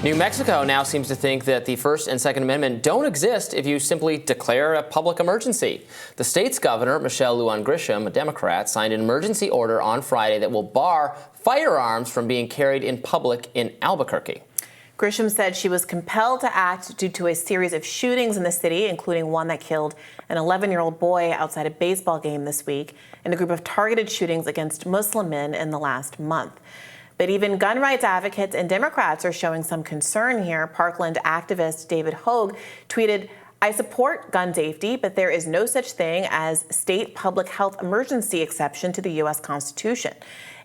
New Mexico now seems to think that the First and Second Amendment don't exist if you simply declare a public emergency. The state's governor, Lujan Grisham, a Democrat, signed an emergency order on Friday that will bar firearms from being carried in public in Albuquerque. Grisham said she was compelled to act due to a series of shootings in the city, including one that killed an 11-year-old boy outside a baseball game this week, and a group of targeted shootings against Muslim men in the last month. But even gun rights advocates and Democrats are showing some concern here. Parkland activist David Hogue tweeted, "I support gun safety, but there is no such thing as state public health emergency exception to the U.S. Constitution."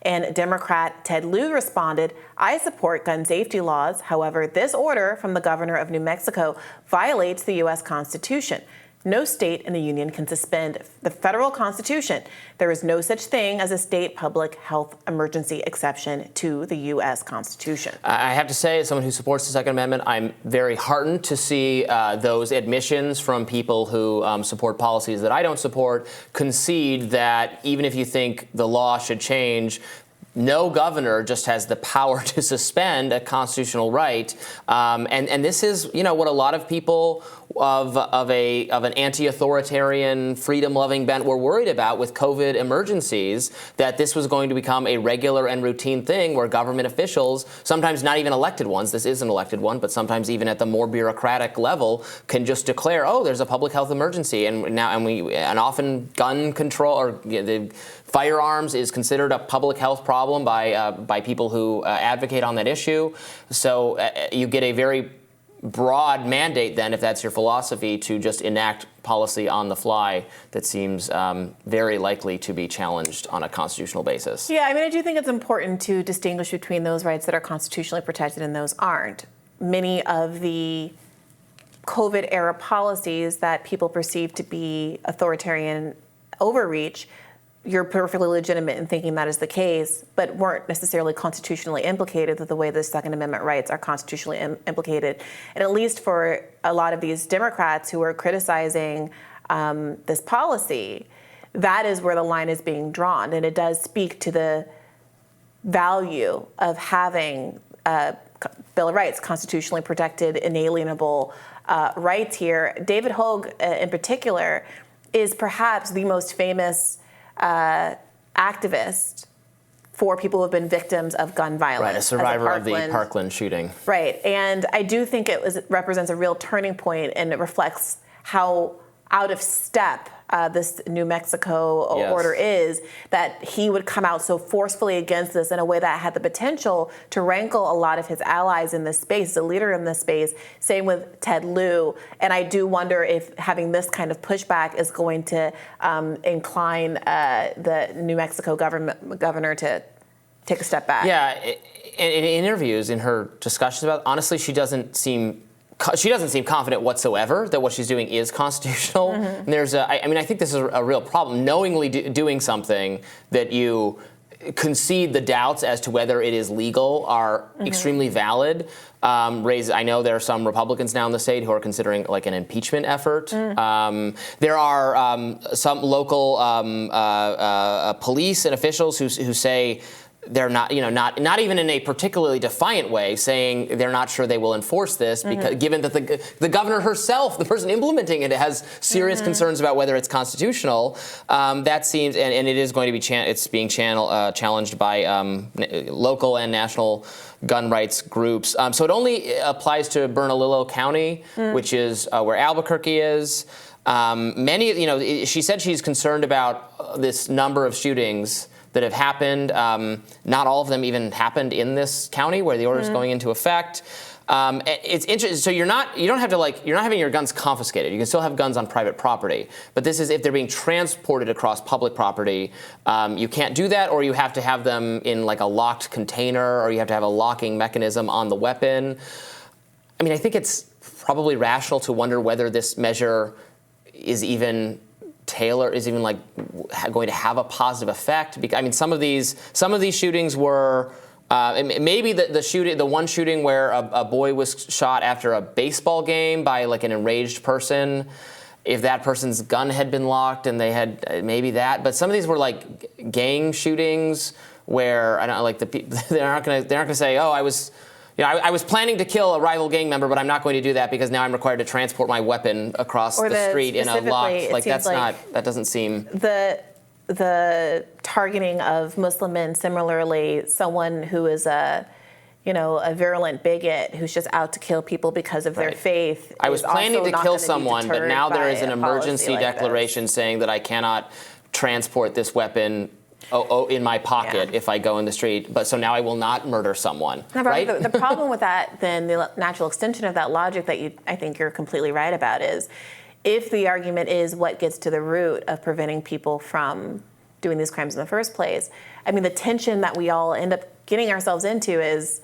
And Democrat Ted Lieu responded, "I support gun safety laws. However, this order from the governor of New Mexico violates the U.S. Constitution. No state in the union can suspend the federal Constitution. There is no such thing as a state public health emergency exception to the U.S. Constitution." I have to say, as someone who supports the Second Amendment, I'm very heartened to see those admissions from people who support policies that I don't support concede that even if you think the law should change, no governor just has the power to suspend a constitutional right, and this is, what a lot of people of an anti-authoritarian, freedom-loving bent were worried about with COVID emergencies, that this was going to become a regular and routine thing where government officials, sometimes not even elected ones, this is an elected one, but sometimes even at the more bureaucratic level, can just declare, oh, there's a public health emergency, and often gun control or the firearms is considered a public health problem by people who advocate on that issue. So you get a very broad mandate then, if that's your philosophy, to just enact policy on the fly that seems very likely to be challenged on a constitutional basis. Yeah, I do think it's important to distinguish between those rights that are constitutionally protected and those aren't. Many of the COVID-era policies that people perceive to be authoritarian overreach, you're perfectly legitimate in thinking that is the case, but weren't necessarily constitutionally implicated the way the Second Amendment rights are constitutionally implicated. And at least for a lot of these Democrats who are criticizing this policy, that is where the line is being drawn. And it does speak to the value of having a Bill of Rights, constitutionally protected, inalienable rights here. David Hogue, in particular, is perhaps the most famous activist for people who have been victims of gun violence. Right, a survivor of the Parkland shooting. Right, and I do think it represents a real turning point, and it reflects how out of step this New Mexico order is, that he would come out so forcefully against this in a way that had the potential to rankle a lot of his allies in this space, the leader in this space. Same with Ted Lieu. And I do wonder if having this kind of pushback is going to incline the New Mexico governor to take a step back. Yeah, in interviews, in her discussions about, honestly, she doesn't seem confident whatsoever that what she's doing is constitutional. Mm-hmm. And there's I think this is a real problem. Knowingly doing something that you concede the doubts as to whether it is legal are extremely valid. I know there are some Republicans now in the state who are considering like an impeachment effort. There are some local police and officials who say they're not even in a particularly defiant way, saying they're not sure they will enforce this because given that the governor herself, the person implementing it, has serious concerns about whether it's constitutional. That seems, and it is going to be it's being challenged by local and national gun rights groups. So it only applies to Bernalillo County, which is where Albuquerque is. She said she's concerned about this number of shootings that have happened. Not all of them even happened in this county where the order is going into effect. It's interesting. So you're not having your guns confiscated. You can still have guns on private property. But this is if they're being transported across public property. You can't do that, or you have to have them in like a locked container, or you have to have a locking mechanism on the weapon. I think it's probably rational to wonder whether this measure is even going to have a positive effect. Because some of these shootings were maybe the one shooting where a boy was shot after a baseball game by like an enraged person. If that person's gun had been locked and they had maybe that, but some of these were like gang shootings where I don't they're not going to say, oh, I was I was planning to kill a rival gang member, but I'm not going to do that because now I'm required to transport my weapon across the street in a locked. That doesn't seem. The targeting of Muslim men, similarly, someone who is a virulent bigot who's just out to kill people because of their faith. I was planning to kill someone, but now there is an emergency declaration saying that I cannot transport this weapon in my pocket if I go in the street. But so now I will not murder someone. Now, right? The problem with that, then the natural extension of that logic that I think you're completely right about is, if the argument is what gets to the root of preventing people from doing these crimes in the first place, I mean, the tension that we all end up getting ourselves into is,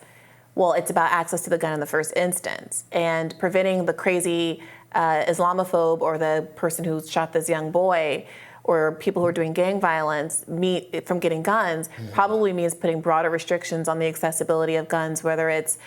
well, it's about access to the gun in the first instance, and preventing the crazy Islamophobe or the person who shot this young boy or people who are doing gang violence from getting guns probably means putting broader restrictions on the accessibility of guns, whether it's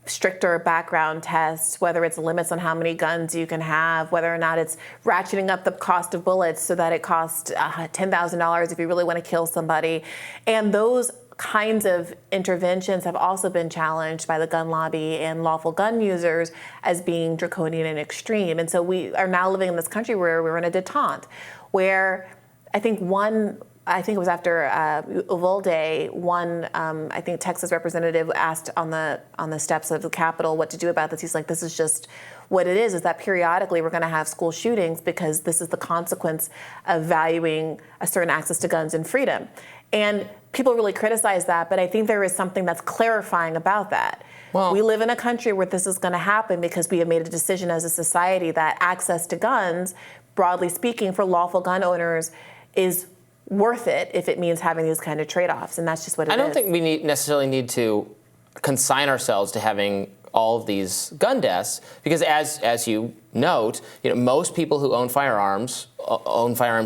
stricter background tests, whether it's limits on how many guns you can have, whether or not it's ratcheting up the cost of bullets so that it costs $10,000 if you really want to kill somebody. And those kinds of interventions have also been challenged by the gun lobby and lawful gun users as being draconian and extreme. And so we are now living in this country where we're in a detente, where I think it was after Uvalde, I think Texas representative asked on the steps of the Capitol what to do about this. He's like, this is just what it is that periodically we're going to have school shootings because this is the consequence of valuing a certain access to guns and freedom. And people really criticize that, but I think there is something that's clarifying about that. Well, we live in a country where this is going to happen because we have made a decision as a society that access to guns, broadly speaking, for lawful gun owners is worth it if it means having these kind of trade-offs, and that's just what it is. I don't think we necessarily need to consign ourselves to having all of these gun deaths, because as you note, most people who own firearms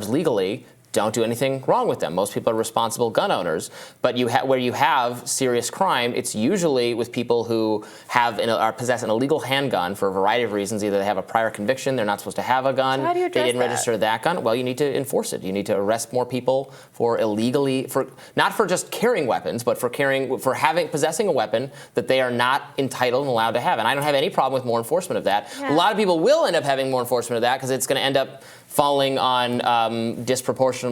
legally don't do anything wrong with them. Most people are responsible gun owners, but where you have serious crime, it's usually with people who possess an illegal handgun for a variety of reasons. Either they have a prior conviction, they're not supposed to have a gun, so how do you address they didn't register that gun. Well, you need to enforce it. You need to arrest more people for not for just carrying weapons, but for possessing a weapon that they are not entitled and allowed to have. And I don't have any problem with more enforcement of that. Yeah. A lot of people will end up having more enforcement of that because it's going to end up falling on disproportionately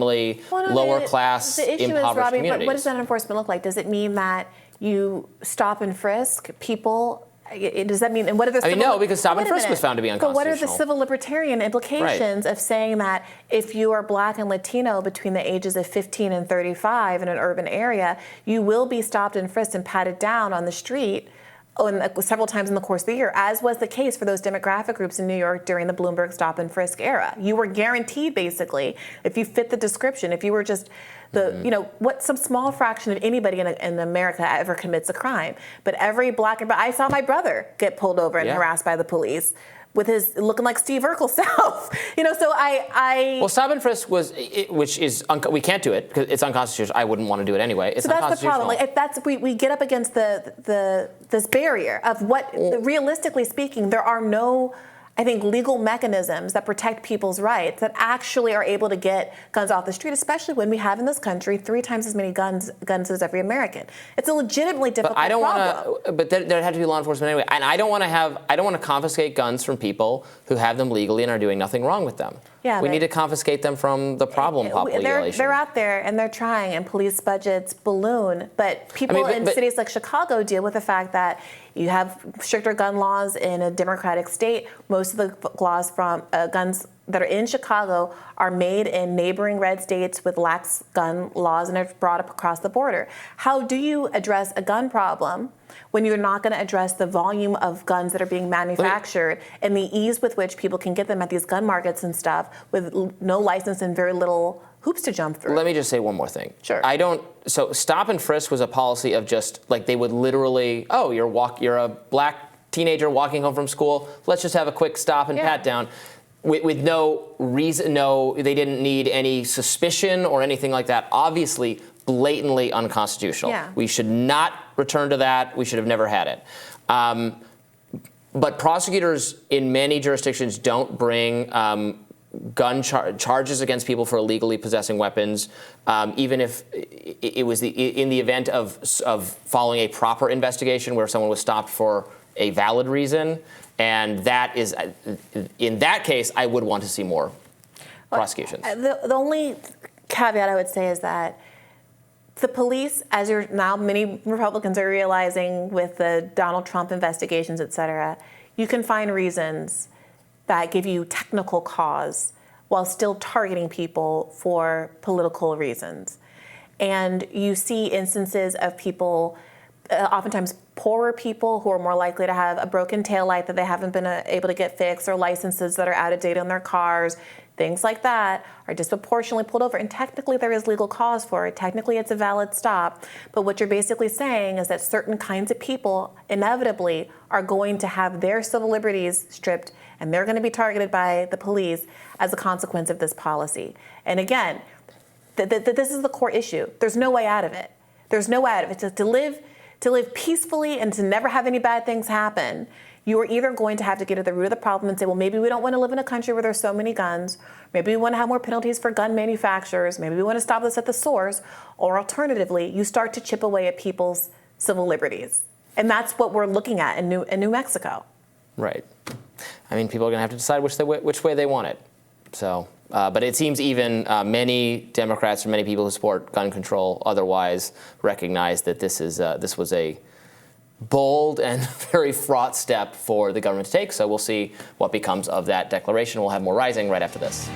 lower class, the issue impoverished is, Robby, communities. What does that enforcement look like? Does it mean that you stop and frisk people? Does that mean, and what are the no, because stop and frisk was found to be unconstitutional. But what are the civil libertarian implications of saying that if you are Black and Latino between the ages of 15 and 35 in an urban area, you will be stopped and frisked and patted down on the street several times in the course of the year, as was the case for those demographic groups in New York during the Bloomberg stop and frisk era. You were guaranteed, basically, if you fit the description, if you were just some small fraction of anybody in America ever commits a crime. But every Black I saw my brother get pulled over and harassed by the police with his looking like Steve Urkel self. So Well, stop and frisk we can't do it because it's unconstitutional. I wouldn't want to do it anyway. It's unconstitutional. That's the problem. We get up against this barrier of what, realistically speaking, there are no, I think, legal mechanisms that protect people's rights that actually are able to get guns off the street, especially when we have in this country 3 times as many guns as every American. It's a legitimately difficult problem. But there had to be law enforcement anyway. And I don't want to confiscate guns from people who have them legally and are doing nothing wrong with them. Yeah, we need to confiscate them from the problem population. They're out there and they're trying, and police budgets balloon. But people in cities like Chicago deal with the fact that you have stricter gun laws in a democratic state. Most of the laws from guns that are in Chicago are made in neighboring red states with lax gun laws and are brought up across the border. How do you address a gun problem when you're not going to address the volume of guns that are being manufactured and the ease with which people can get them at these gun markets and stuff with no license and very little hoops to jump through? Let me just say one more thing. Sure. So stop and frisk was a policy of just like they would literally, you're a Black teenager walking home from school, let's just have a quick stop and pat down. With no reason, they didn't need any suspicion or anything like that. Obviously, blatantly unconstitutional. Yeah. We should not return to that. We should have never had it. But prosecutors in many jurisdictions don't bring gun charges against people for illegally possessing weapons, even if it was in the event of following a proper investigation where someone was stopped for a valid reason. And that is, in that case, I would want to see more prosecutions. The only caveat I would say is that the police, as now many Republicans are realizing with the Donald Trump investigations, et cetera, you can find reasons that give you technical cause while still targeting people for political reasons. And you see instances of people, oftentimes poorer people, who are more likely to have a broken taillight that they haven't been able to get fixed, or licenses that are out of date on their cars. Things like that are disproportionately pulled over. And technically there is legal cause for it. Technically it's a valid stop. But what you're basically saying is that certain kinds of people inevitably are going to have their civil liberties stripped, and they're going to be targeted by the police as a consequence of this policy. And again, this is the core issue. There's no way out of it. There's no way out of it. To live peacefully and to never have any bad things happen, you are either going to have to get at the root of the problem and say, well, maybe we don't want to live in a country where there's so many guns. Maybe we want to have more penalties for gun manufacturers. Maybe we want to stop this at the source. Or alternatively, you start to chip away at people's civil liberties. And that's what we're looking at in New Mexico. Right. I mean, people are going to have to decide which way they want it. So, but it seems even many Democrats or many people who support gun control otherwise recognize that this was a bold and very fraught step for the government to take. So we'll see what becomes of that declaration. We'll have more Rising right after this.